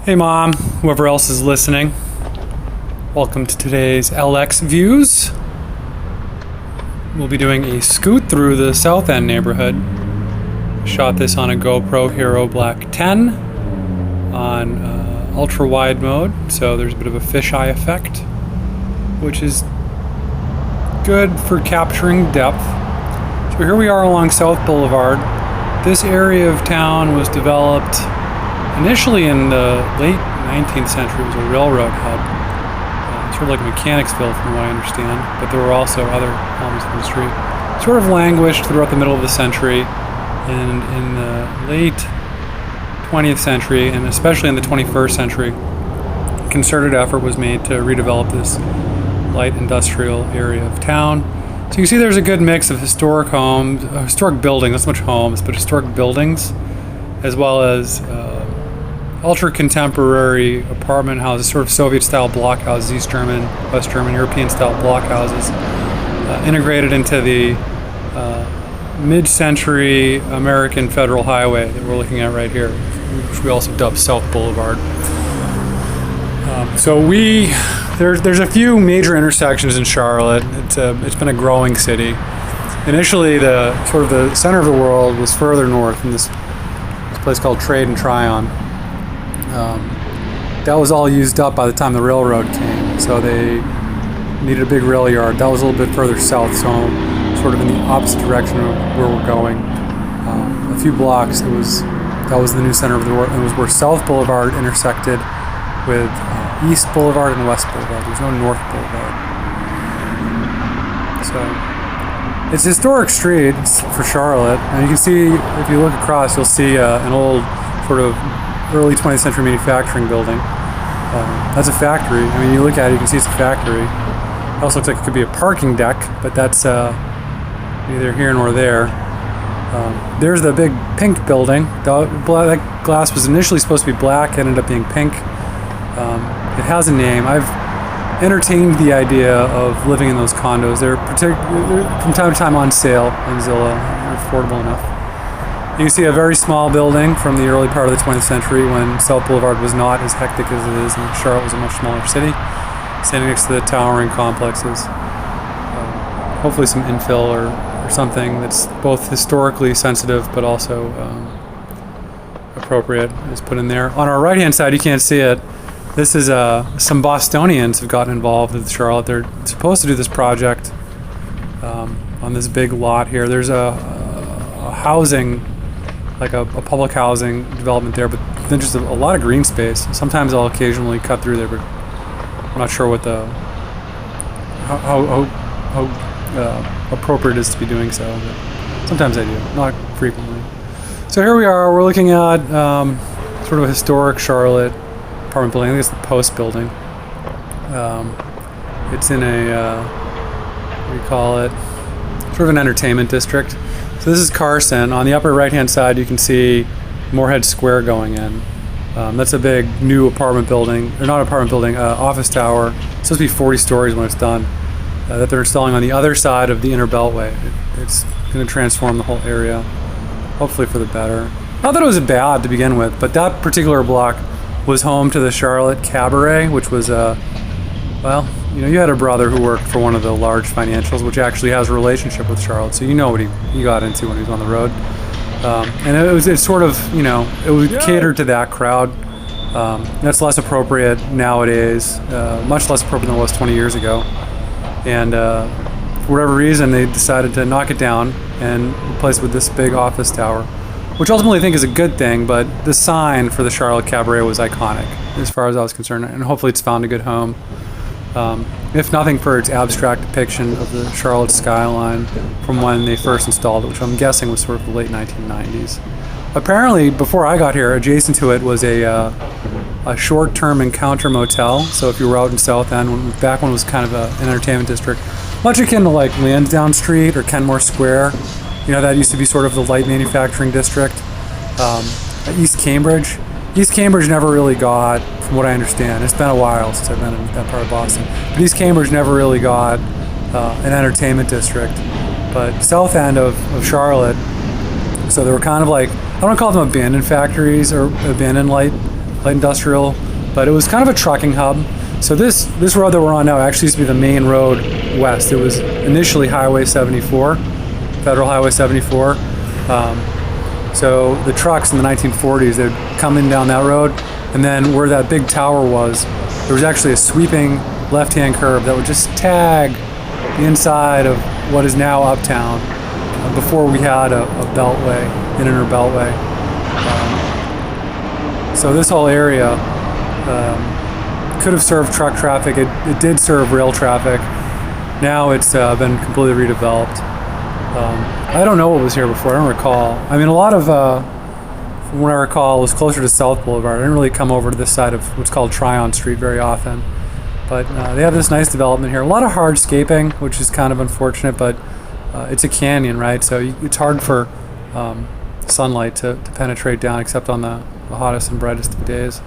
Hey Mom, whoever else is listening. Welcome to today's LX Views. We'll be doing a scoot through the South End neighborhood. Shot this on a GoPro Hero Black 10 on ultra wide mode, so there's a bit of a fisheye effect, which is good for capturing depth. So here we are along South Boulevard. This area of town was developed initially in the late 19th century. It was a railroad hub, sort of like Mechanicsville from what I understand, but there were also other elements of the street. Sort of languished throughout the middle of the century, and in the late 20th century, and especially in the 21st century, a concerted effort was made to redevelop this light industrial area of town. So you see there's a good mix of historic homes, historic buildings, not so much homes, but historic buildings, as well as ultra-contemporary apartment houses, sort of Soviet-style block houses, East German, West German, European-style block houses, integrated into the mid-century American Federal Highway that we're looking at right here, which we also dub South Boulevard. There's a few major intersections in Charlotte. It's been a growing city. Initially, the center of the world was further north in this place called Trade and Tryon. That was all used up by the time the railroad came, so they needed a big rail yard. That was a little bit further south, so sort of in the opposite direction of where we're going. A few blocks, that was the new center of the world. It was where South Boulevard intersected with East Boulevard and West Boulevard. There's no North Boulevard. So it's a historic street for Charlotte, and you can see, if you look across, you'll see an old sort of early 20th century manufacturing building. That's a factory. I mean, you look at it, you can see it's a factory. It also looks like it could be a parking deck, but that's neither here nor there. There's the big pink building. That glass was initially supposed to be black, ended up being pink. It has a name. I've entertained the idea of living in those condos. They're from time to time on sale on Zillow. They're affordable enough. You can see a very small building from the early part of the 20th century when South Boulevard was not as hectic as it is, and Charlotte was a much smaller city, standing next to the towering complexes. Hopefully some infill or something that's both historically sensitive but also appropriate is put in there. On our right-hand side, you can't see it. This is some Bostonians have gotten involved with Charlotte. They're supposed to do this project on this big lot here. There's a housing, like a public housing development there, but then just a lot of green space. Sometimes I'll occasionally cut through there, but I'm not sure what how appropriate it is to be doing so. But sometimes I do, not frequently. So here we are. We're looking at sort of a historic Charlotte apartment building. I think it's the Post building. It's in a what do you call it? Sort of an entertainment district. So this is Carson. On the upper right-hand side, you can see Moorhead Square going in. That's a big new apartment building, or not apartment building, office tower. It's supposed to be 40 stories when it's done. That they're installing on the other side of the inner beltway. It's going to transform the whole area, hopefully for the better. Not that it was bad to begin with, but that particular block was home to the Charlotte Cabaret, which was you had a brother who worked for one of the large financials, which actually has a relationship with Charlotte, so you know what he got into when he was on the road. And it's sort of, it would cater to that crowd. That's less appropriate nowadays, much less appropriate than it was 20 years ago. And for whatever reason, they decided to knock it down and replace it with this big office tower, which ultimately I think is a good thing, but the sign for the Charlotte Cabaret was iconic as far as I was concerned, and hopefully it's found a good home. If nothing for its abstract depiction of the Charlotte skyline from when they first installed it, which I'm guessing was sort of the late 1990s. Apparently, before I got here, adjacent to it was a short-term encounter motel. So if you were out in South End, back when it was kind of an entertainment district, much akin to like Lansdowne Street or Kenmore Square, that used to be sort of the light manufacturing district. East Cambridge. East Cambridge never really got, from what I understand, it's been a while since I've been in that part of Boston, but East Cambridge never really got an entertainment district. But South End of Charlotte, so they were kind of like, I don't call them abandoned factories or abandoned light light industrial, but it was kind of a trucking hub. So this road that we're on now actually used to be the main road west. It was initially Highway 74, Federal Highway 74. So the trucks in the 1940s, they'd come in down that road, and then where that big tower was, there was actually a sweeping left-hand curve that would just tag the inside of what is now Uptown, before we had a beltway, an inner beltway. So this whole area could have served truck traffic. It did serve rail traffic. Now it's been completely redeveloped. I don't know what was here before. I don't recall. I mean, a lot of, from what I recall, was closer to South Boulevard. I didn't really come over to this side of what's called Tryon Street very often. But they have this nice development here. A lot of hardscaping, which is kind of unfortunate, but it's a canyon, right? So it's hard for sunlight to penetrate down, except on the hottest and brightest of days.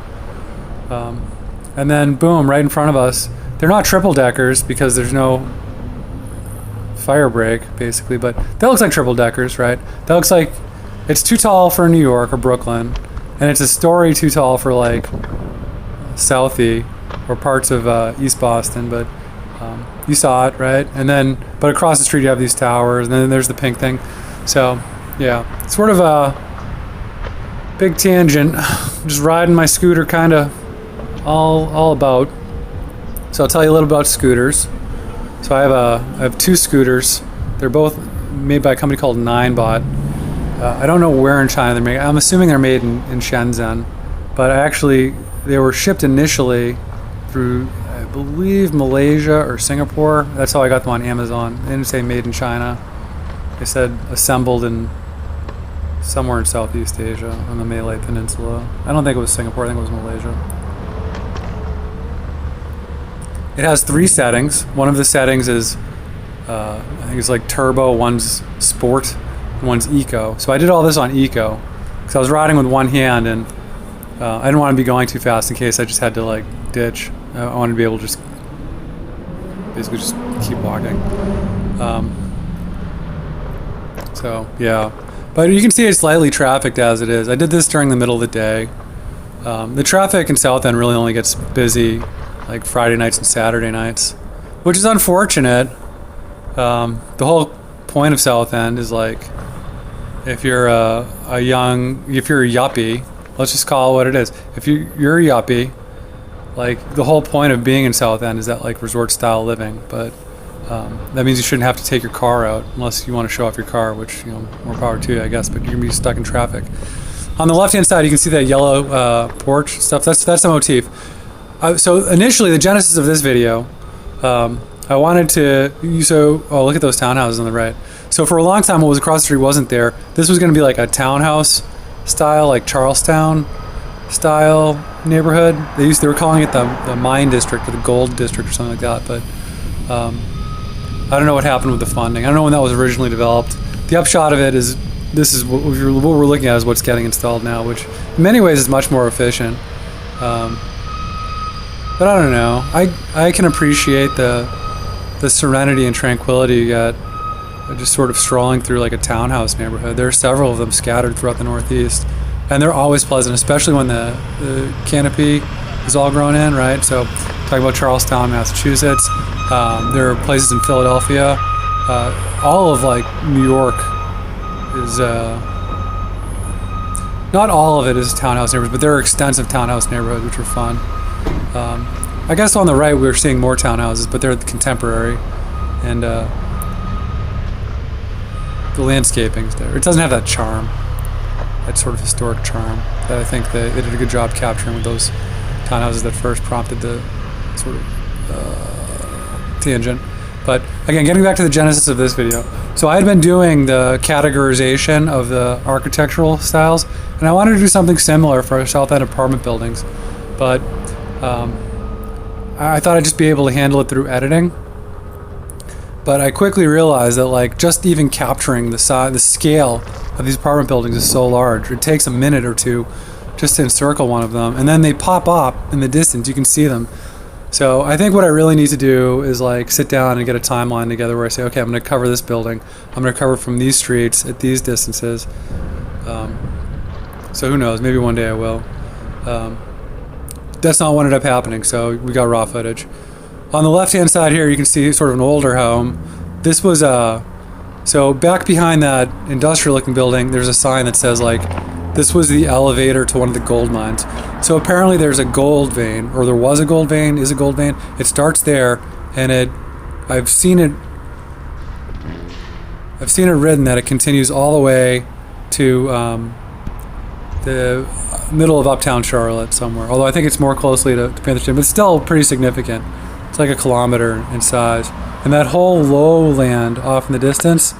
And then, boom, right in front of us. They're not triple deckers because there's no fire break, basically, but that looks like triple deckers, right? That looks like it's too tall for New York or Brooklyn, and it's a story too tall for like Southie or parts of East Boston, but you saw it, right? And then, but across the street you have these towers, and then there's the pink thing. So, yeah, sort of a big tangent. Just riding my scooter, kind of all about. So I'll tell you a little about scooters. So I have two scooters. They're both made by a company called Ninebot. I don't know where in China they're made. I'm assuming they're made in Shenzhen, but they were shipped initially through, I believe, Malaysia or Singapore. That's how I got them on Amazon. They didn't say made in China. They said assembled in somewhere in Southeast Asia on the Malay Peninsula. I don't think it was Singapore. I think it was Malaysia. It has 3 settings. One of the settings is, I think it's like turbo, one's sport, and one's eco. So I did all this on eco because I was riding with one hand, and I didn't want to be going too fast in case I just had to like ditch. I wanted to be able to just basically just keep walking. So yeah, but you can see it's slightly trafficked as it is. I did this during the middle of the day. The traffic in South End really only gets busy like Friday nights and Saturday nights, which is unfortunate. The whole point of South End is like, if you're a yuppie, let's just call it what it is. If you're a yuppie, like the whole point of being in South End is that like resort style living, but that means you shouldn't have to take your car out unless you want to show off your car, which, you know, more power to you, I guess, but you're gonna be stuck in traffic. On the left hand side, you can see that yellow porch stuff. That's the motif. So initially, the genesis of this video, I wanted to, look at those townhouses on the right. So for a long time, what was across the street wasn't there. This was going to be like a townhouse style, like Charlestown style neighborhood. They were calling it the Mine District or the Gold District or something like that. But I don't know what happened with the funding. I don't know when that was originally developed. The upshot of it is this is what we're looking at is what's getting installed now, which in many ways is much more efficient. But I don't know. I can appreciate the serenity and tranquility you get just sort of strolling through like a townhouse neighborhood. There are several of them scattered throughout the Northeast, and they're always pleasant, especially when the canopy is all grown in, right? So talking about Charlestown, Massachusetts. There are places in Philadelphia. All of like New York is not all of it is townhouse neighborhoods, but there are extensive townhouse neighborhoods which are fun. I guess on the right we're seeing more townhouses, but they're contemporary, and the landscaping's there. It doesn't have that charm, that sort of historic charm that I think they did a good job capturing with those townhouses that first prompted the sort of tangent. But again, getting back to the genesis of this video. So I had been doing the categorization of the architectural styles, and I wanted to do something similar for South End apartment buildings, but I thought I'd just be able to handle it through editing. But I quickly realized that like just even capturing the scale of these apartment buildings is so large. It takes a minute or two just to encircle one of them, and then they pop up in the distance. You can see them. So I think what I really need to do is like sit down and get a timeline together where I say, okay, I'm going to cover this building. I'm going to cover from these streets at these distances. So who knows? Maybe one day I will. that's not what ended up happening, so we got raw footage. On the left-hand side here, you can see sort of an older home. This was so back behind that industrial-looking building, there's a sign that says, like, this was the elevator to one of the gold mines. So apparently there's a gold vein, or there was a gold vein, is a gold vein. It starts there, and I've seen it written that it continues all the way to the middle of uptown Charlotte somewhere. Although I think it's more closely to Panther, but it's still pretty significant. It's like a kilometer in size. And that whole lowland off in the distance,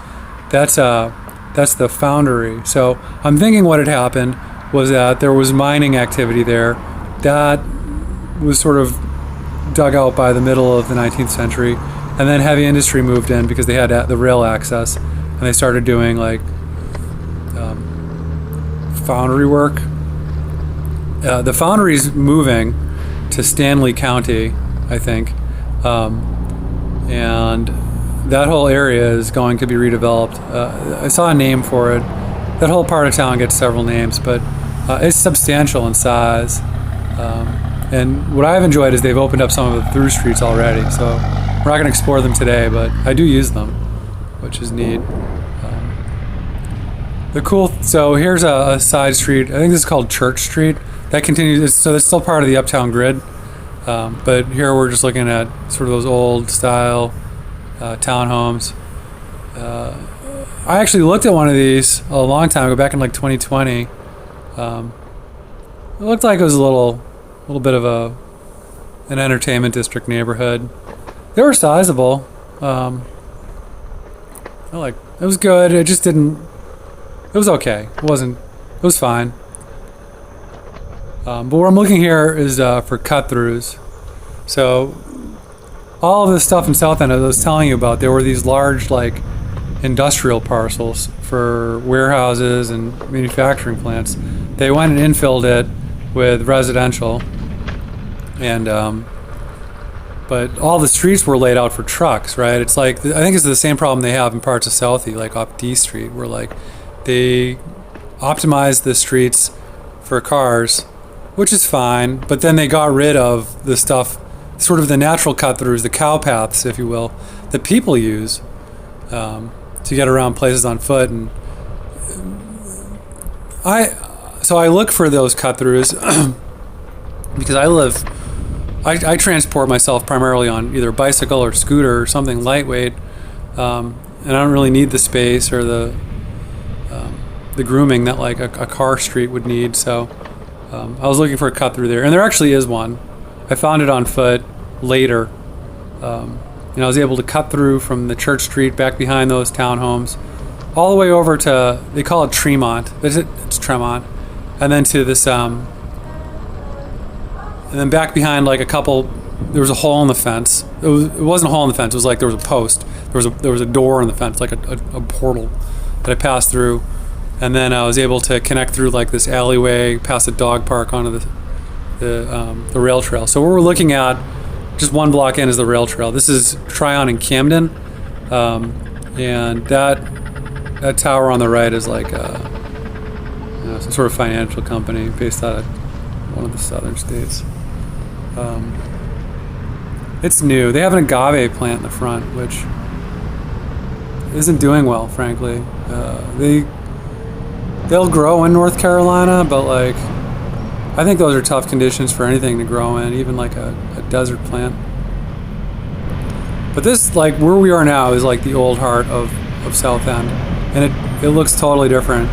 that's the foundry. So I'm thinking what had happened was that there was mining activity there that was sort of dug out by the middle of the 19th century, and then heavy industry moved in because they had the rail access, and they started doing like foundry work. The foundry's moving to Stanley County, I think, and that whole area is going to be redeveloped. I saw a name for it. That whole part of town gets several names, but it's substantial in size. And what I've enjoyed is they've opened up some of the through streets already, so we're not going to explore them today, but I do use them, which is neat. So here's a side street. I think this is called Church Street. That continues, so it's still part of the uptown grid. But here we're just looking at sort of those old style townhomes. I actually looked at one of these a long time ago, back in like 2020. It looked like it was a little bit of an entertainment district neighborhood. They were sizable. It was good. It just didn't. It was okay. It was fine. But what I'm looking here is for cut-throughs. So all of this stuff in South End I was telling you about, there were these large like industrial parcels for warehouses and manufacturing plants. They went and infilled it with residential, and but all the streets were laid out for trucks, right? It's like, I think it's the same problem they have in parts of Southie, like off D Street, where like they optimized the streets for cars, which is fine, but then they got rid of the stuff, sort of the natural cut-throughs, the cow paths, if you will, that people use to get around places on foot. And I look for those cut-throughs because I transport myself primarily on either bicycle or scooter or something lightweight, and I don't really need the space or the grooming that like a car street would need. So I was looking for a cut through there, and there actually is one. I found it on foot later, and I was able to cut through from the Church Street back behind those townhomes all the way over to, they call it Tremont, it's Tremont, and then to this and then back behind like a couple, there was a hole in the fence. It wasn't a hole in the fence, it was like there was a post, there was a door in the fence, like a portal that I passed through. And then I was able to connect through like this alleyway, past the dog park, onto the rail trail. So what we're looking at, just one block in, is the rail trail. This is Tryon in Camden, and that tower on the right is like some sort of financial company based out of one of the southern states. It's new. They have an agave plant in the front, which isn't doing well, frankly. They'll grow in North Carolina, but like, I think those are tough conditions for anything to grow in, even like a desert plant. But this, like where we are now, is like the old heart of South End, and it looks totally different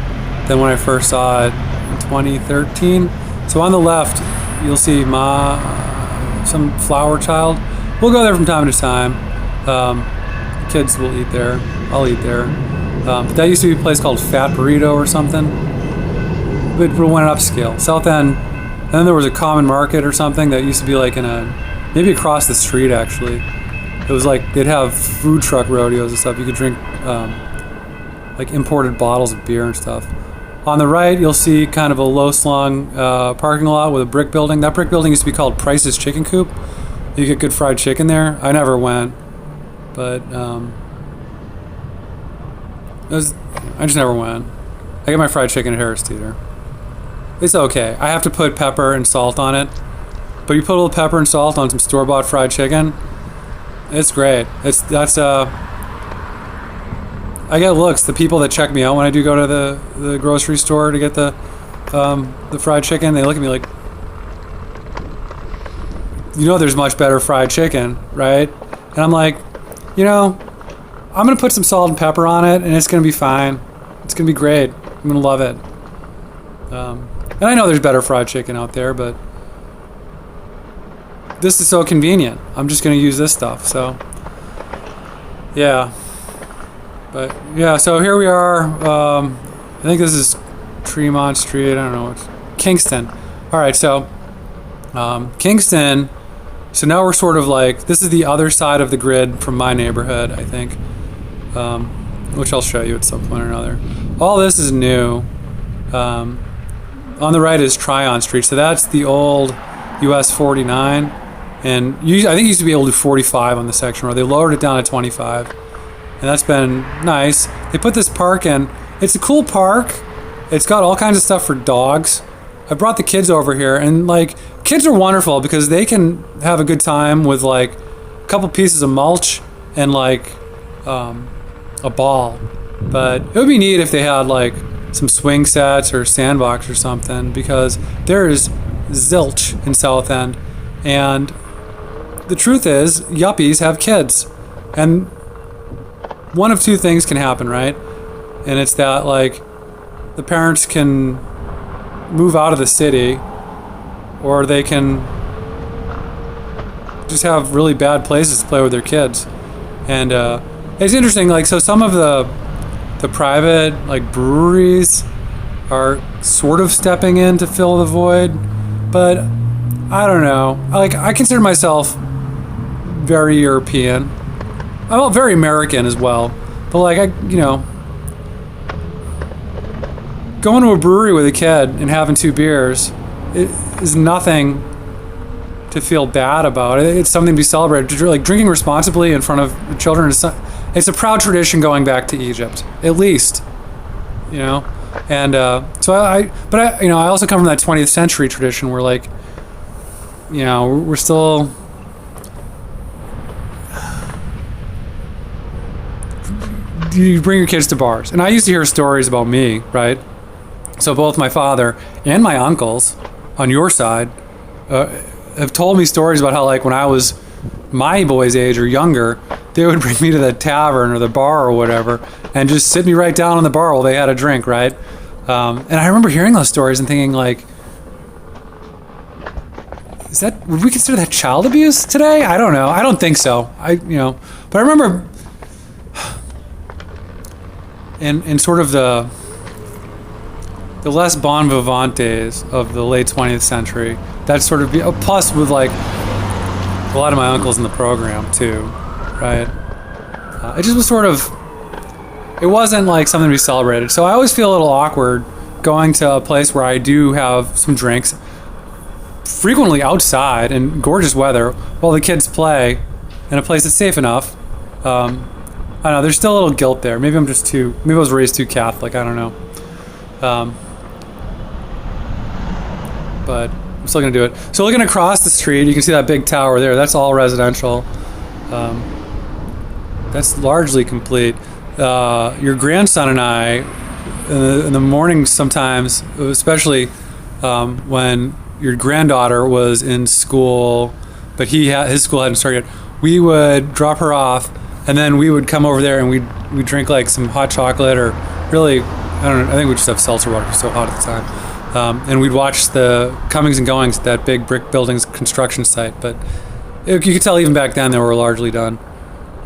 than when I first saw it in 2013. So on the left, you'll see some flower child. We'll go there from time to time. Kids will eat there. I'll eat there. But that used to be a place called Fat Burrito or something. It went upscale. South End, and then there was a common market or something that used to be like maybe across the street actually. It was like they'd have food truck rodeos and stuff. You could drink like imported bottles of beer and stuff. On the right, you'll see kind of a low-slung parking lot with a brick building. That brick building used to be called Price's Chicken Coop. You get good fried chicken there. I never went, but I just never went. I get my fried chicken at Harris Teeter. It's okay. I have to put pepper and salt on it, but you put a little pepper and salt on some store-bought fried chicken. It's great. I get looks. The people that check me out when I do go to the grocery store to get the fried chicken, they look at me like, there's much better fried chicken, right? And I'm like, I'm gonna put some salt and pepper on it, and it's gonna be fine. It's gonna be great. I'm gonna love it. And I know there's better fried chicken out there, but this is so convenient. I'm just gonna use this stuff. So, yeah. But yeah, so here we are. I think this is Tremont Street. I don't know. It's Kingston. All right, so Kingston. So now we're sort of like, this is the other side of the grid from my neighborhood, I think, which I'll show you at some point or another. All this is new. On the right is Tryon Street. So that's the old US 49. And I think you used to be able to do 45 on the section road. They lowered it down to 25. And that's been nice. They put this park in. It's a cool park. It's got all kinds of stuff for dogs. I brought the kids over here, and kids are wonderful because they can have a good time with a couple pieces of mulch and a ball. But it would be neat if they had some swing sets or sandbox or something, because there is zilch in South End. And the truth is, yuppies have kids. And one of two things can happen, right? And it's that the parents can move out of the city, or they can just have really bad places to play with their kids. And it's interesting, so some of the private breweries are sort of stepping in to fill the void, but I don't know. I consider myself very European. I'm very American as well, but going to a brewery with a kid and having 2 beers, it is nothing to feel bad about. It's something to be celebrated. Drinking responsibly in front of children it's a proud tradition going back to Egypt, at least, And so I also come from that 20th century tradition where we're still. You bring your kids to bars. And I used to hear stories about me, right? So both my father and my uncles on your side have told me stories about how when I was my boy's age or younger, they would bring me to the tavern or the bar or whatever and just sit me right down on the bar while they had a drink, right? And I remember hearing those stories and thinking would we consider that child abuse today? I don't know. I don't think so. But I remember in sort of the less bon vivant days of the late 20th century, that's sort of plus with a lot of my uncles in the program too, right? It just was sort of, it wasn't something to be celebrated. So I always feel a little awkward going to a place where I do have some drinks, frequently outside in gorgeous weather, while the kids play in a place that's safe enough. I don't know, there's still a little guilt there. Maybe I was raised too Catholic, I don't know. But I'm still gonna do it. So looking across the street, you can see that big tower there. That's all residential. That's largely complete. Your grandson and I, in the mornings sometimes, especially when your granddaughter was in school, but his school hadn't started yet, we would drop her off, and then we would come over there and we'd drink some hot chocolate, or really, I don't know, I think we'd just have seltzer water, it was so hot at the time. And we'd watch the comings and goings at that big brick building's construction site. But you could tell even back then they were largely done.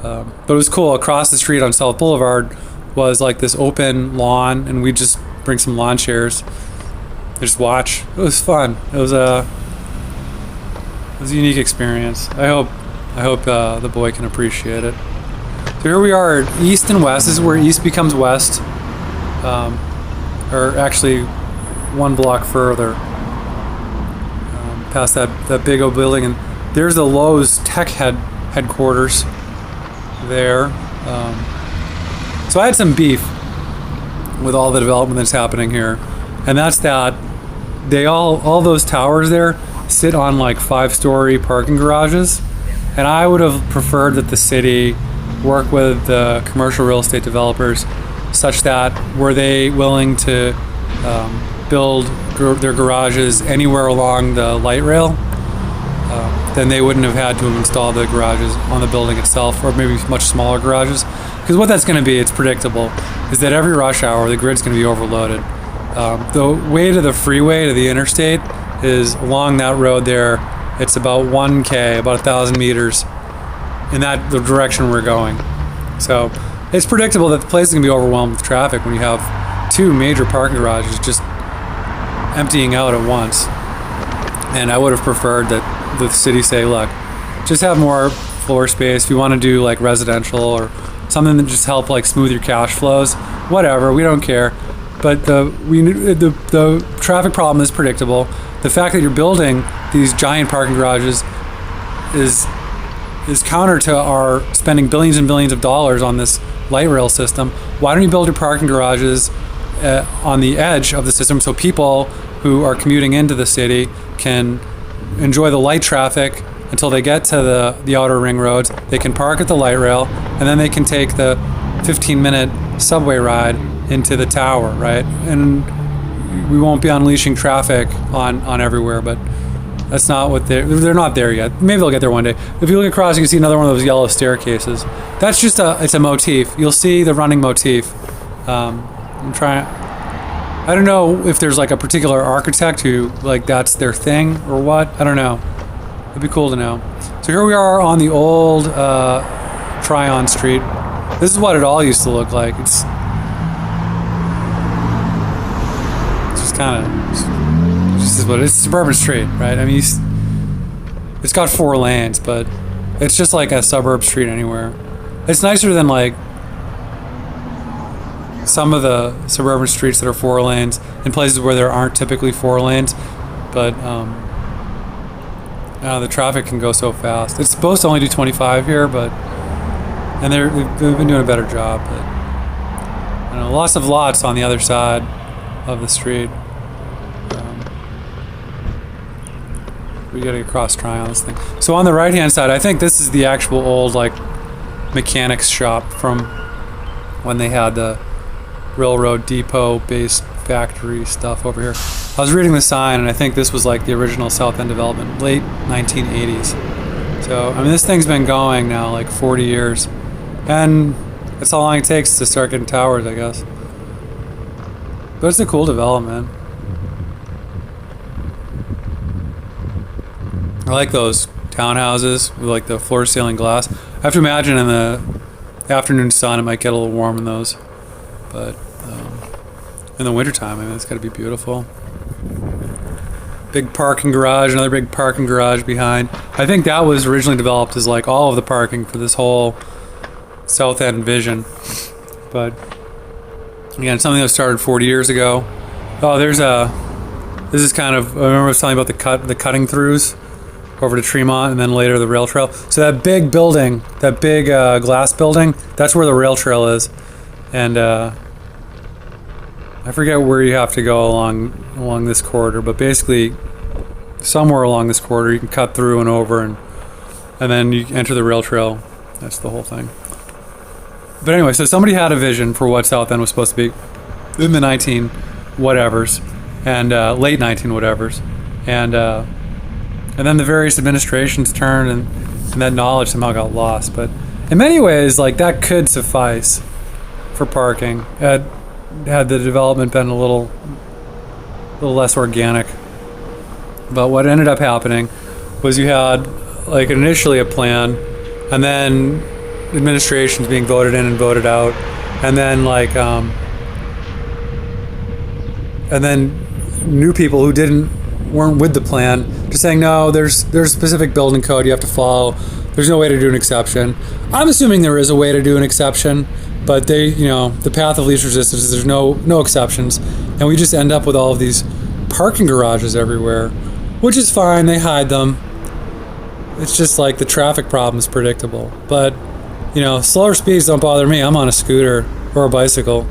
But it was cool. Across the street on South Boulevard was this open lawn, and we'd just bring some lawn chairs and just watch. It was fun. It was a unique experience. I hope the boy can appreciate it. So here we are at East and West. This is where East becomes West. Or actually, one block further, past that big old building, and there's the Lowe's Tech headquarters there. So I had some beef with all the development that's happening here, and that's that all those towers there sit on like 5-story parking garages, and I would have preferred that the city work with the commercial real estate developers such that were they willing to build their garages anywhere along the light rail, then they wouldn't have had to have installed the garages on the building itself, or maybe much smaller garages. Because what that's going to be, it's predictable, is that every rush hour the grid's going to be overloaded. The way to the freeway, to the interstate, is along that road there. It's about 1K, about 1,000 meters in the direction we're going. So it's predictable that the place is going to be overwhelmed with traffic when you have 2 major parking garages just emptying out at once. And I would have preferred that the city say, look, just have more floor space. If you want to do like residential or something that just help like smooth your cash flows, whatever, we don't care. But the traffic problem is predictable. The fact that you're building these giant parking garages is counter to our spending billions and billions of dollars on this light rail system. Why don't you build your parking garages on the edge of the system so people who are commuting into the city can enjoy the light traffic until they get to the outer ring roads. They can park at the light rail, and then they can take the 15-minute subway ride into the tower, right? And we won't be unleashing traffic on everywhere, but that's not what they're not there yet. Maybe they'll get there one day. If you look across, you can see another one of those yellow staircases. That's just it's a motif. You'll see the running motif. I don't know if there's like a particular architect who like that's their thing or what. I don't know. It'd be cool to know. So here we are on the old Tryon Street. This is what it all used to look like. It's just kind of just what it's a suburban street, right? I mean, it's got 4 lanes, but it's just like a suburb street anywhere. It's nicer than like some of the suburban streets that are 4 lanes in places where there aren't typically 4 lanes, but the traffic can go so fast. It's supposed to only do 25 here, and they've been doing a better job. But lots of lots on the other side of the street. We gotta get across Tryon, this thing. So on the right hand side, I think this is the actual old like mechanics shop from when they had the railroad depot based factory stuff over here. I was reading the sign, and I think this was like the original South End development, late 1980s. So I mean, this thing's been going now like 40 years, and that's how long it takes to start getting towers, I guess. But it's a cool development. I like those townhouses with like the floor ceiling glass. I have to imagine in the afternoon sun it might get a little warm in those, but in the wintertime, I mean, it's got to be beautiful. Big parking garage, another big parking garage behind. I think that was originally developed as like all of the parking for this whole South End vision, but again, something that started 40 years ago. Oh, this is kind of, I remember I was telling you about the cutting throughs over to Tremont, and then later the rail trail. So that big building, that big glass building, that's where the rail trail is. And I forget where you have to go along this corridor, but basically somewhere along this corridor you can cut through and over, and then you enter the rail trail. That's the whole thing. But anyway, so somebody had a vision for what South End was supposed to be in the 19 whatevers, and late 19 whatevers, and then the various administrations turned, and that knowledge somehow got lost. But in many ways, like, that could suffice for parking had the development been a little less organic. But what ended up happening was you had like initially a plan, and then administrations being voted in and voted out, and then like and then new people who weren't with the plan just saying, no, there's a specific building code you have to follow, there's no way to do an exception. I'm assuming there is a way to do an exception, but the path of least resistance is there's no exceptions, and we just end up with all of these parking garages everywhere, which is fine. They hide them. It's just like the traffic problem is predictable. But slower speeds don't bother me. I'm on a scooter or a bicycle,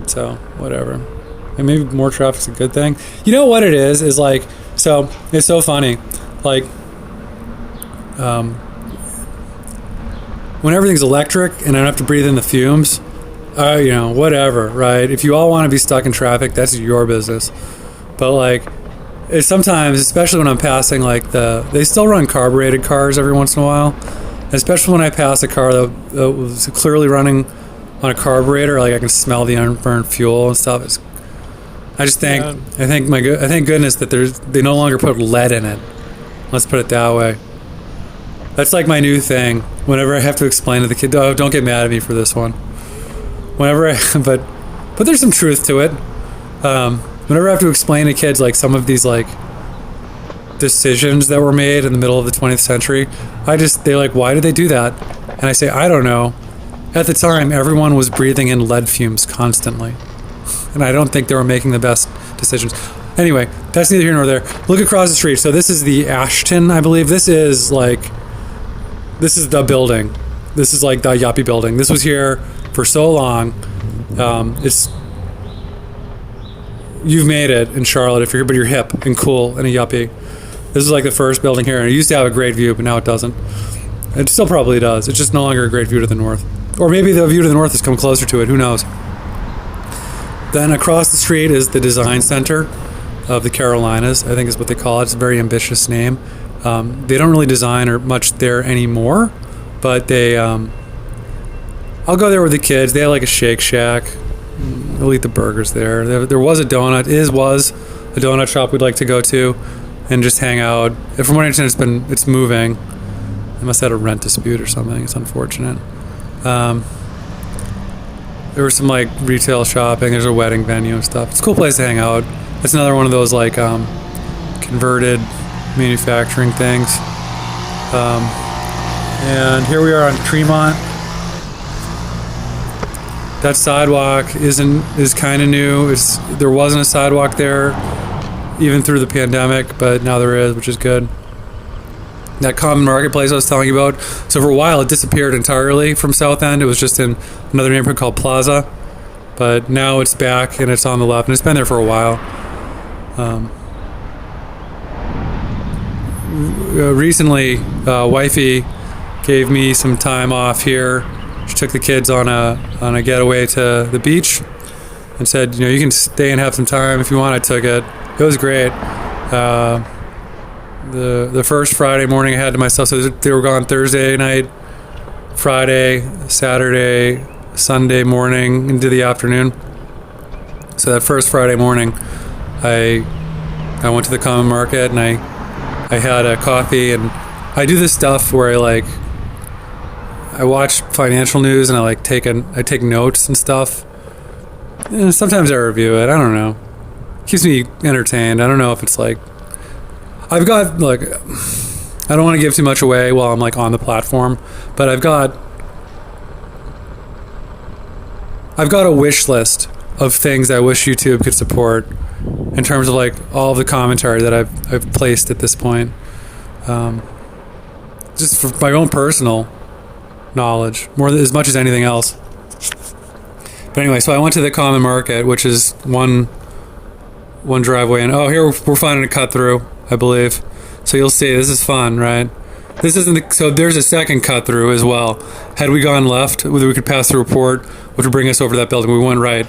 so whatever. And maybe more traffic's a good thing. You know what it is like, So it's so funny, like when everything's electric and I don't have to breathe in the fumes, whatever, right? If you all want to be stuck in traffic, that's your business. But like, it's sometimes, especially when I'm passing, like they still run carbureted cars every once in a while. Especially when I pass a car that was clearly running on a carburetor, like I can smell the unburned fuel and stuff. I thank goodness that they no longer put lead in it. Let's put it that way. That's like my new thing. Whenever I have to explain to the kid, oh, don't get mad at me for this one. But there's some truth to it. Whenever I have to explain to kids like some of these like decisions that were made in the middle of the 20th century, they're like, why did they do that? And I say, I don't know. At the time, everyone was breathing in lead fumes constantly, and I don't think they were making the best decisions. Anyway, that's neither here nor there. Look across the street. So this is the Ashton, I believe. This is the building. This is like the yuppie building. This was here for so long. You've made it in Charlotte but you're hip and cool and a yuppie. This is like the first building here, and it used to have a great view, but now it doesn't. It still probably does. It's just no longer a great view to the north. Or maybe the view to the north has come closer to it. Who knows? Then across the street is the Design Center of the Carolinas, I think is what they call it. It's a very ambitious name. They don't really design or much there anymore, but I'll go there with the kids. They have like a Shake Shack. We'll eat the burgers there. There was a donut. Was a donut shop we'd like to go to and just hang out. And from what I understand, it's moving. They must have had a rent dispute or something. It's unfortunate. There was some like retail shopping. There's a wedding venue and stuff. It's a cool place to hang out. It's another one of those like converted manufacturing things. And here we are on Tremont. That sidewalk is kind of new. There wasn't a sidewalk there even through the pandemic, but now there is, which is good. That common marketplace I was telling you about, so for a while it disappeared entirely from South End. It was just in another neighborhood called Plaza, but now it's back and it's on the left, and it's been there for a while. Recently, wifey gave me some time off here. She took the kids on a getaway to the beach and said, you can stay and have some time if you want. I took it. It was great. The first Friday morning I had to myself, so they were gone Thursday night, Friday, Saturday, Sunday morning into the afternoon. So that first Friday morning, I went to the common market and I had a coffee, and I do this stuff where I watch financial news and I take notes and stuff. And sometimes I review it. I don't know. It keeps me entertained. I don't know if it's like I don't want to give too much away while I'm like on the platform, but I've got a wish list of things I wish YouTube could support in terms of like all of the commentary that I've placed at this point. Just for my own personal knowledge, as much as anything else. But anyway, so I went to the common market, which is one driveway, and here we're finding a cut through, I believe. So you'll see, this is fun, right? This isn't so there's a second cut through as well. Had we gone left, we could pass through a port, which would bring us over to that building. We went right.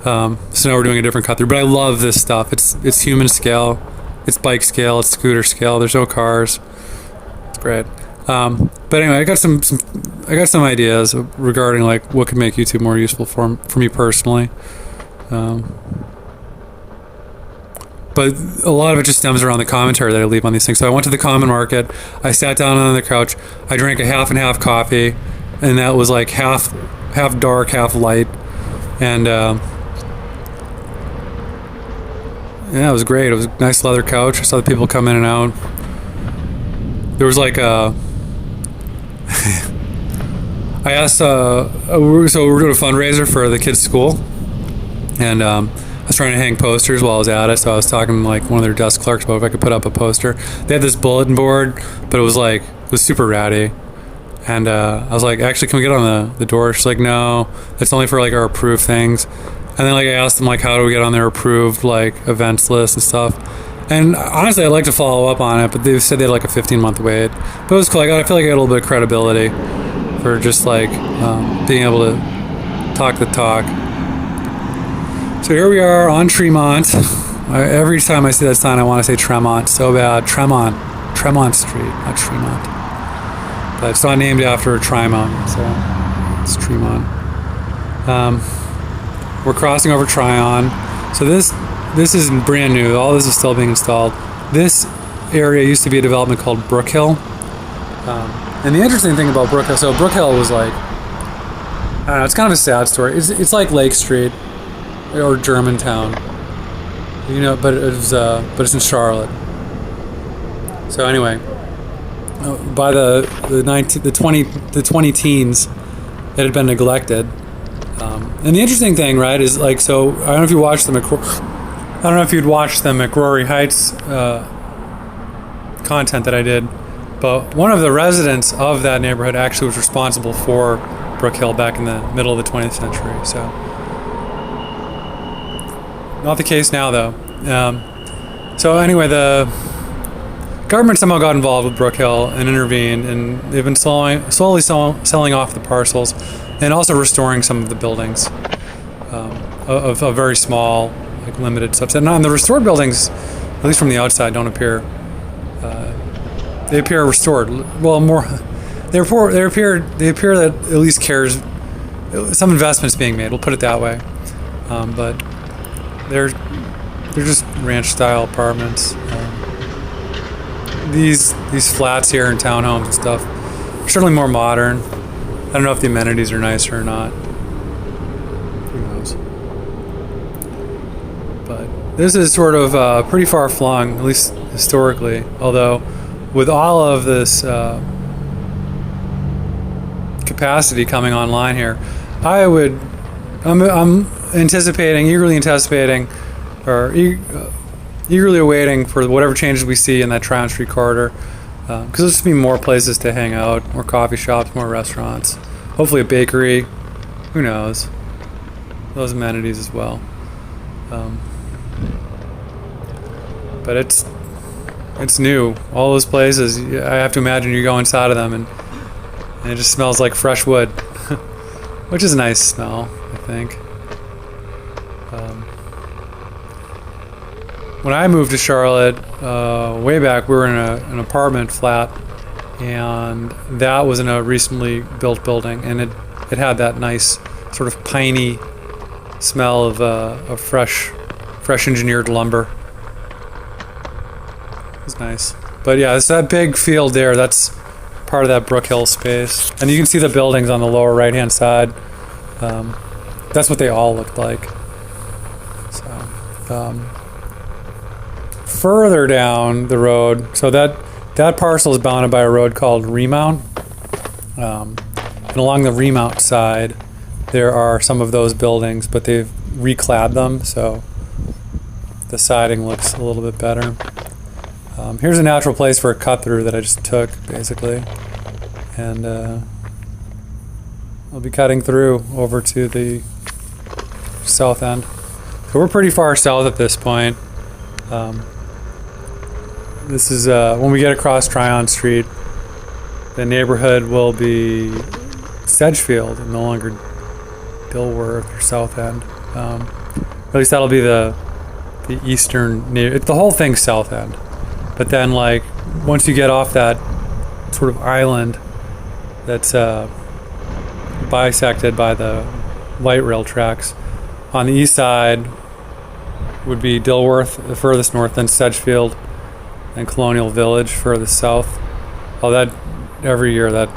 So now we're doing a different cut through. But I love this stuff. It's human scale, it's bike scale, it's scooter scale. There's no cars. It's great. But anyway, I got some ideas regarding like what could make YouTube more useful for me personally. But a lot of it just stems around the commentary that I leave on these things. So I went to the common market. I sat down on the couch. I drank a half and half coffee, and that was like half dark, half light, and yeah, it was great. It was a nice leather couch. I saw the people come in and out. There was like I asked, so we're doing a fundraiser for the kids' school, and I was trying to hang posters while I was at it, so I was talking to like one of their desk clerks about if I could put up a poster. They had this bulletin board, but it was super ratty, and I was like, actually, can we get on the door? She's like, no, that's only for like our approved things. And then like I asked them like, how do we get on their approved like events list and stuff? And honestly, I'd like to follow up on it, but they said they had like a 15-month wait. But it was cool. I feel like I got a little bit of credibility for just like being able to talk the talk. So here we are on Tremont. Every time I see that sign, I want to say Tremont so bad. Tremont Street, not Tremont. But it's not named after Tremont, so it's Tremont. We're crossing over Tryon. So this is brand new. All this is still being installed. This area used to be a development called Brook Hill. And the interesting thing about Brook Hill, so Brook Hill was like, I don't know, it's kind of a sad story. It's like Lake Street or Germantown, you know, but it's in Charlotte. So anyway, by the 20 teens, it had been neglected. And the interesting thing, right, is like, so I don't know if you watched the you'd watched the McRory Heights content that I did, but one of the residents of that neighborhood actually was responsible for Brook Hill back in the middle of the 20th century. So, not the case now, though. So anyway, the government somehow got involved with Brook Hill and intervened, and they've been slowly selling off the parcels and also restoring some of the buildings of a very small, like, limited subset. And the restored buildings, at least from the outside, don't appear. They appear restored. Well, more. They appear that at least cares. Some investments being made. We'll put it that way. But they're just ranch-style apartments. These flats here and townhomes and stuff are certainly more modern. I don't know if the amenities are nicer or not. Who knows? But this is sort of pretty far flung, at least historically. Although, with all of this capacity coming online here, I'm eagerly anticipating, or eagerly awaiting for whatever changes we see in that Tryon Street corridor. Because there'll just be more places to hang out, more coffee shops, more restaurants, hopefully a bakery, who knows, those amenities as well. But it's new. All those places, I have to imagine you go inside of them and it just smells like fresh wood, which is a nice smell, I think. When I moved to Charlotte, way back, we were in an apartment flat, and that was in a recently built building, and it had that nice sort of piney smell of fresh engineered lumber. It was nice. But yeah, it's that big field there. That's part of that Brook Hill space, and you can see the buildings on the lower right-hand side. That's what they all looked like. So. Further down the road, so that parcel is bounded by a road called Remount, and along the Remount side there are some of those buildings, but they've reclad them, so the siding looks a little bit better. Here's a natural place for a cut through that I just took, basically, and I'll be cutting through over to the south end. So we're pretty far south at this point. This is when we get across Tryon Street, the neighborhood will be Sedgefield and no longer Dilworth or South End. At least that'll be the eastern the whole thing's South End. But then, like, once you get off that sort of island that's bisected by the light rail tracks, on the east side would be Dilworth, the furthest north, then Sedgefield, and Colonial Village furthest south. Oh, that every year that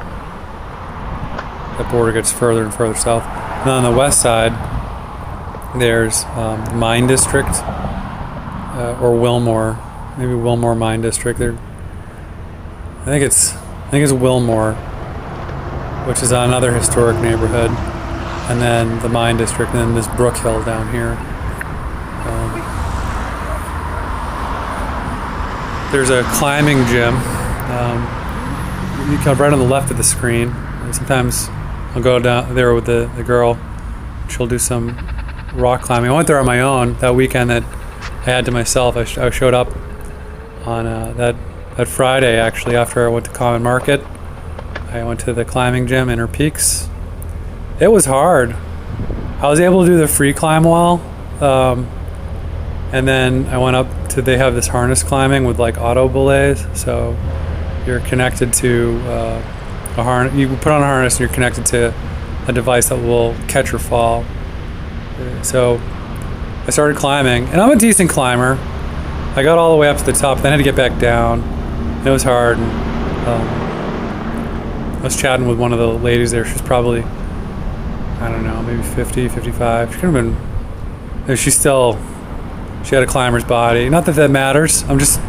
border gets further and further south. And on the west side, there's Mine District, or Wilmore, maybe Wilmore Mine District. I think it's Wilmore, which is another historic neighborhood, and then the Mine District, and then this Brook Hill down here. There's a climbing gym right on the left of the screen. And sometimes I'll go down there with the girl. She'll do some rock climbing. I went there on my own that weekend that I had to myself. I showed up on that Friday, actually, after I went to Common Market. I went to the climbing gym, Inner Peaks. It was hard. I was able to do the free climb wall, and then I went up to, they have this harness climbing with like auto belays, so you're connected to a harness. You put on a harness and you're connected to a device that will catch your fall. So I started climbing, and I'm a decent climber. I got all the way up to the top, then I had to get back down. It was hard. And, I was chatting with one of the ladies there. She's probably, I don't know, maybe 50, 55. She could have been, she had a climber's body. Not that that matters. I'm just,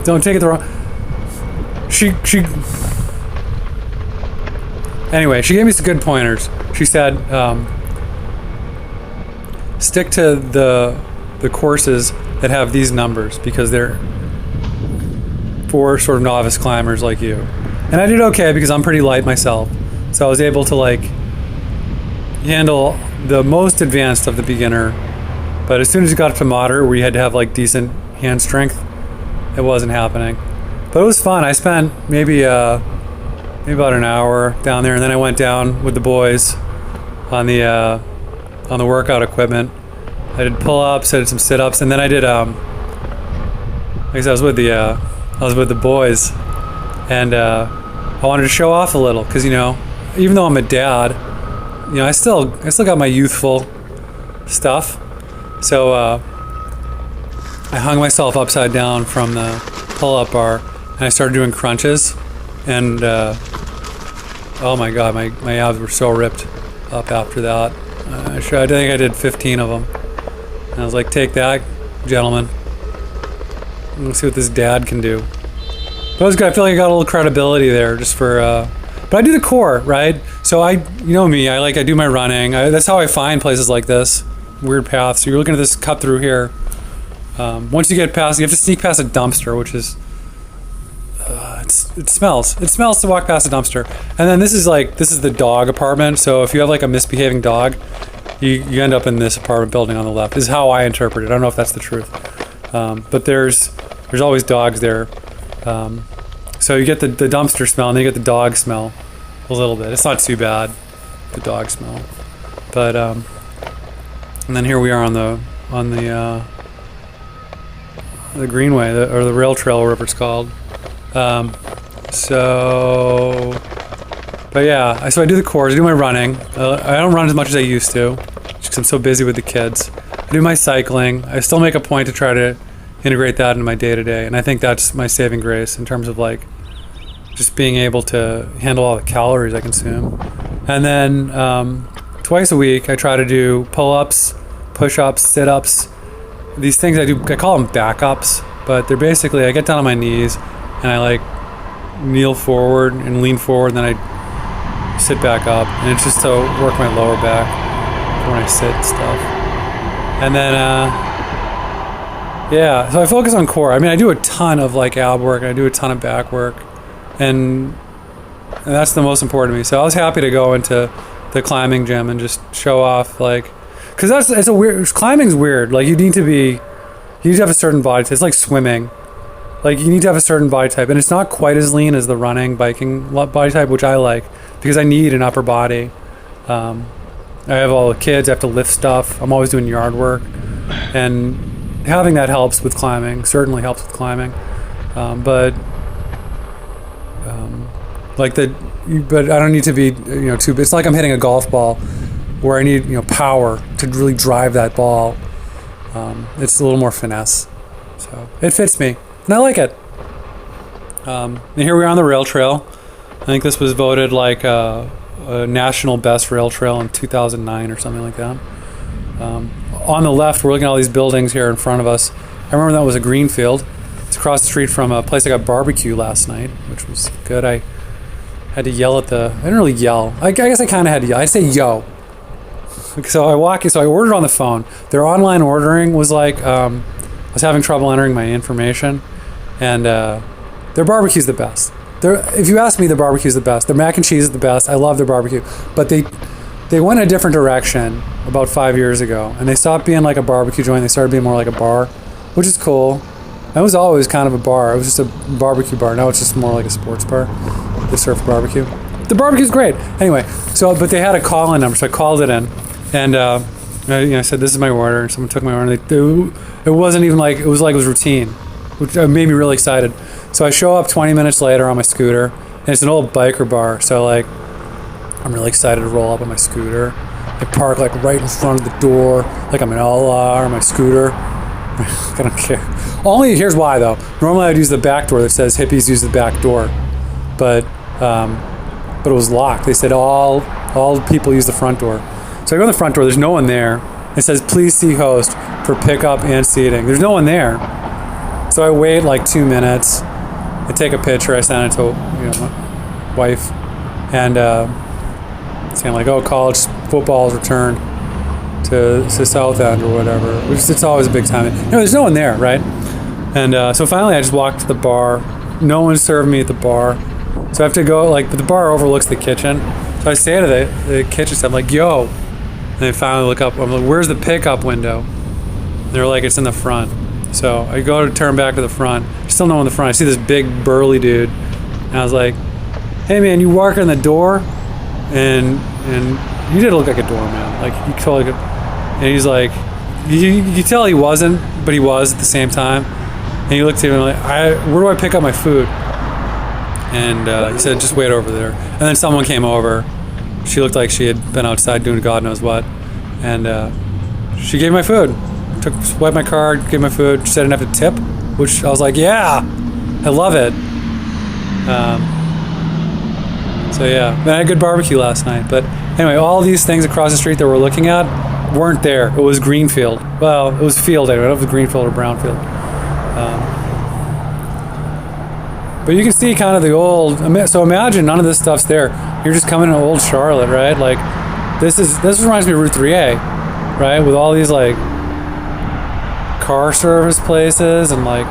don't take it the wrong. Anyway, she gave me some good pointers. She said, stick to the courses that have these numbers because they're for sort of novice climbers like you. And I did okay because I'm pretty light myself. So I was able to like handle the most advanced of the beginner. But as soon as you got up to moderate, where you had to have like decent hand strength, it wasn't happening. But it was fun. I spent maybe about an hour down there, and then I went down with the boys on the workout equipment. I did pull-ups, I did some sit-ups, and then I did like I said, I was with the boys, and I wanted to show off a little because, you know, even though I'm a dad, you know, I still got my youthful stuff. So I hung myself upside down from the pull-up bar, and I started doing crunches, and oh my god, my abs were so ripped up after that. I think I did 15 of them. And I was like, take that, gentlemen. Let's see what this dad can do. But it was good. I feel like I got a little credibility there just for... but I do the core, right? So you know me, I do my running. That's how I find places like this. Weird paths. So you're looking at this cut through here. Once you get past, you have to sneak past a dumpster, which is... it smells. It smells to walk past a dumpster. And then this is the dog apartment. So if you have like a misbehaving dog, you end up in this apartment building on the left. This is how I interpret it. I don't know if that's the truth. But there's always dogs there. So you get the dumpster smell, and then you get the dog smell a little bit. It's not too bad, the dog smell. But and then here we are on the greenway, or the rail trail, whatever it's called. But yeah, so I do the course, I do my running. I don't run as much as I used to, just because I'm so busy with the kids. I do my cycling. I still make a point to try to integrate that into my day-to-day, and I think that's my saving grace in terms of like just being able to handle all the calories I consume. And then twice a week I try to do pull-ups, push-ups, sit-ups. These things I call them backups, but they're basically, I get down on my knees and I like kneel forward and lean forward, and then I sit back up, and it's just to work my lower back when I sit and stuff. And then yeah, so I focus on core. I mean, I do a ton of like ab work, and I do a ton of back work, and that's the most important to me. So I was happy to go into the climbing gym and just show off, like, because it's a weird, climbing's weird. Like you need to have a certain body type. It's like swimming. Like you need to have a certain body type, and it's not quite as lean as the running, biking body type, which I like because I need an upper body. I have all the kids. I have to lift stuff. I'm always doing yard work, and having that helps with climbing. Certainly helps with climbing, but I don't need to be too. It's like I'm hitting a golf ball, where I need power to really drive that ball. It's a little more finesse, so it fits me. And I like it. And here we are on the rail trail. I think this was voted like a national best rail trail in 2009 or something like that. On the left, we're looking at all these buildings here in front of us. I remember that was a green field. It's across the street from a place I got barbecue last night, which was good. I had to yell at I didn't really yell. I guess I kind of had to yell. I'd say yo. So I ordered on the phone. Their online ordering was like, I was having trouble entering my information, and their barbecue's the best. If you ask me, the barbecue's the best. Their mac and cheese is the best. I love their barbecue, but they went a different direction about 5 years ago, and they stopped being like a barbecue joint. They started being more like a bar, which is cool. That was always kind of a bar. It was just a barbecue bar. Now it's just more like a sports bar. They serve barbecue. The barbecue's great. Anyway, but they had a call-in number, so I called it in, and I said, "This is my order." And someone took my order. And it wasn't even like it was routine, which made me really excited. So I show up 20 minutes later on my scooter, and it's an old biker bar. So I'm really excited to roll up on my scooter. I park right in front of the door, like I'm an outlaw on my scooter. I don't care. Only here's why though. Normally I'd use the back door that says hippies use the back door, but it was locked. They said all people use the front door. So I go to the front door. There's no one there. It says please see host for pickup and seating. There's no one there. So I wait 2 minutes. I take a picture. I send it to my wife, and saying college football is returned to South End or whatever. It's always a big time. There's no one there, right? And so finally I just walked to the bar. No one served me at the bar. So I have to go, but the bar overlooks the kitchen. So I say to the kitchen staff, yo. And they finally look up. I'm like, where's the pickup window? And they're like, it's in the front. So I go to turn back to the front. Still no one in the front. I see this big burly dude. And I was like, hey man, you walk in the door? And you did look like a doorman. You totally could. And he's like, you tell he wasn't, but he was at the same time. And he looked at me where do I pick up my food? And he said, just wait over there. And then someone came over. She looked like she had been outside doing God knows what. And she gave my food. Swiped my card, gave my food. She said I didn't have to tip, which I was like, yeah, I love it. So yeah, I had a good barbecue last night. But anyway, all these things across the street that we're looking at weren't there. It was greenfield. Well, it was field anyway. I don't know if it was greenfield or brownfield. But you can see kind of the old. So imagine none of this stuff's there. You're just coming to old Charlotte, right? This reminds me of Route 3A, right? With all these car service places and I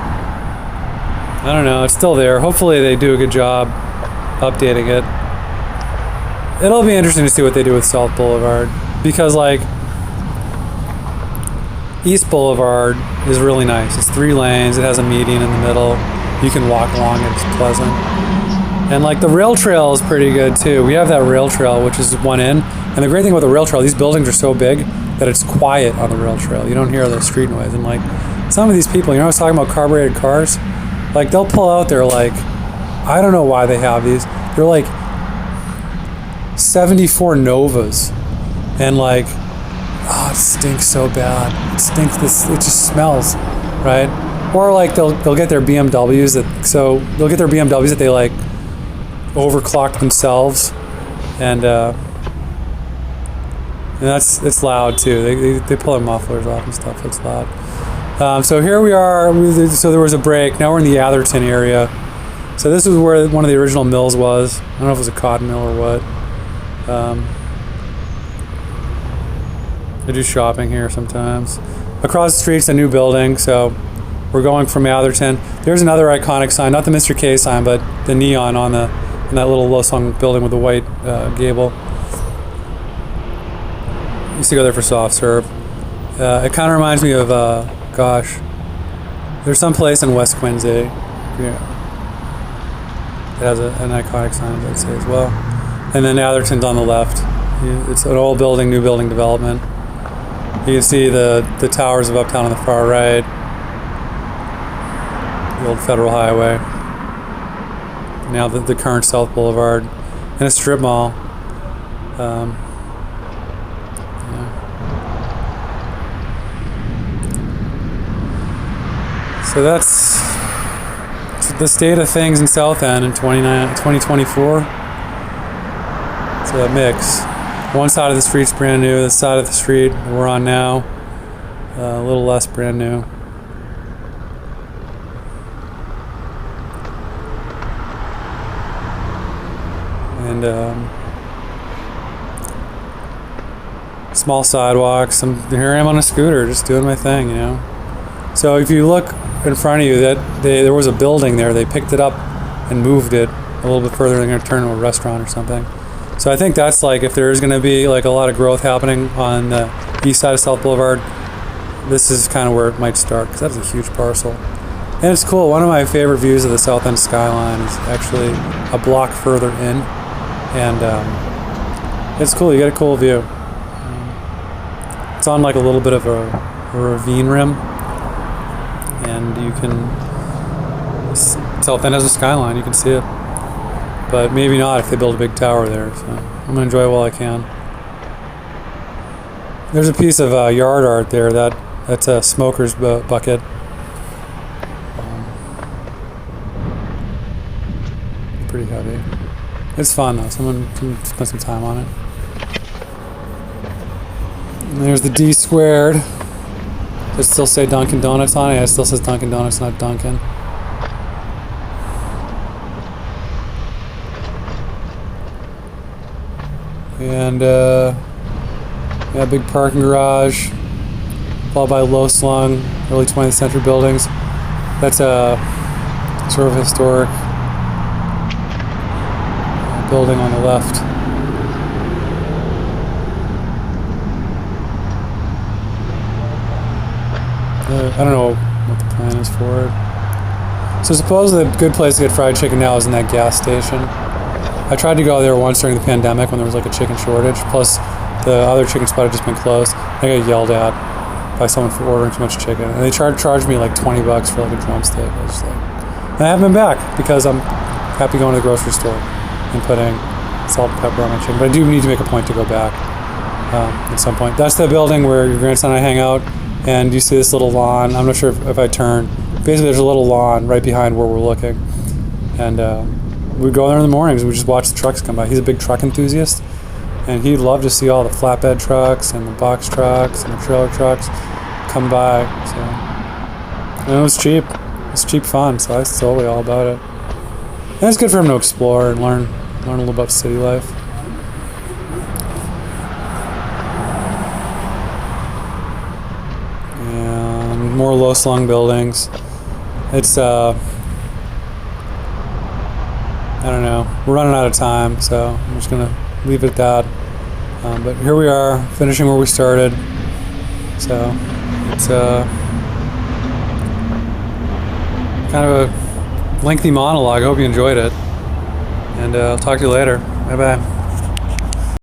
don't know. It's still there. Hopefully they do a good job updating it. It'll be interesting to see what they do with South Boulevard because East Boulevard is really nice. It's 3 lanes. It has a median in the middle. You can walk along it. It's pleasant. And the rail trail is pretty good too. We have that rail trail, which is one in. And the great thing about the rail trail, these buildings are so big that it's quiet on the rail trail. You don't hear the street noise. And some of these people, I was talking about carbureted cars. They'll pull out their I don't know why they have these. They're 74 Novas. And it stinks so bad. It stinks. It just smells, right? Or they'll get their BMWs that they overclocked themselves, and it's loud too. They pull their mufflers off and stuff. It's loud. So here we are. So there was a break. Now we're in the Atherton area. So this is where one of the original mills was. I don't know if it was a cotton mill or what. I do shopping here sometimes. Across the street's a new building, so we're going from Atherton. There's another iconic sign, not the Mr. K sign, but the neon in that little low-slung building with the white gable. Used to go there for soft serve. It kind of reminds me of, there's some place in West Quincy. Yeah. It has an iconic sign, I'd say, as well. And then Atherton's on the left. It's an old building, new building development. You can see the towers of Uptown on the far right. The old Federal Highway. Now the current South Boulevard. And a strip mall. Yeah. So that's the state of things in South End in 2024. It's a mix. One side of the street's brand new, the side of the street we're on now, a little less brand new. And small sidewalks. Here I am on a scooter, just doing my thing, So if you look in front of you, there was a building there. They picked it up and moved it a little bit further. They're going to turn into a restaurant or something. So I think that's if there's going to be a lot of growth happening on the east side of South Boulevard, this is kind of where it might start, because that's a huge parcel. And it's cool. One of my favorite views of the South End skyline is actually a block further in, and it's cool. You get a cool view. It's on like a little bit of a ravine rim, and you can. South End has a skyline. You can see it, but maybe not if they build a big tower there. So I'm gonna enjoy it while I can. There's a piece of yard art there that's a smoker's bucket. Pretty heavy. It's fun though. Someone can spend some time on it. And there's the D squared. Does it still say Dunkin' Donuts on it? Yeah, it still says Dunkin' Donuts, not Dunkin'. And yeah, big parking garage, followed by low-slung, early 20th century buildings. That's a sort of historic building on the left. I don't know what the plan is for it. So supposedly a good place to get fried chicken now is in that gas station. I tried to go there once during the pandemic when there was like a chicken shortage, plus the other chicken spot had just been closed. I got yelled at by someone for ordering too much chicken, and they charged me like $20 for like a drumstick. I was like, and I haven't been back because I'm happy going to the grocery store and putting salt and pepper on my chicken. But I do need to make a point to go back at some point. That's the building where your grandson and I hang out, and you see this little lawn. I'm not sure if I turn. Basically, there's a little lawn right behind where we're looking, and we'd go there in the mornings and we'd just watch the trucks come by. He's a big truck enthusiast, and he'd love to see all the flatbed trucks and the box trucks and the trailer trucks come by. So, and it was cheap. It's cheap fun, so I was totally all about it. And it's good for him to explore and learn a little about city life. And more low-slung buildings. It's I don't know. We're running out of time, so I'm just gonna leave it at that. But here we are, finishing where we started. So it's kind of a lengthy monologue. I hope you enjoyed it, and I'll talk to you later. Bye bye.